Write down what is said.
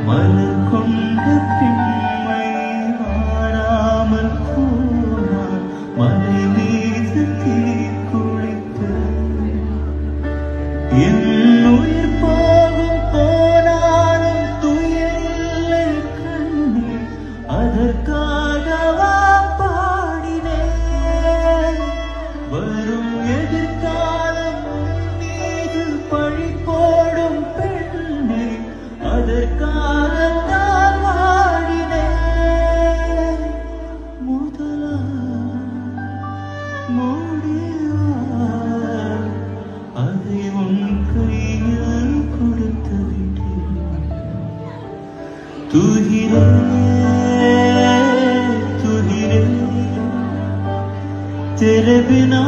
மலர் கொண்ட பெண்மை மாறாமல் போனார் மலை மீது தீ குளித்து என் உயிர் போகும் போனாலும் துயரில்லை கண்ணே அதற்காகவா பாடினேன் வரும் எதிர்காலம் மீது பழி போடும் பெண்ணே அதற்காகத்தான் வாடினேன் முதலா முடிவா அதை உன் கையில் கொடுத்து விட்டேன் துகிரே துகிரே तेरे बिना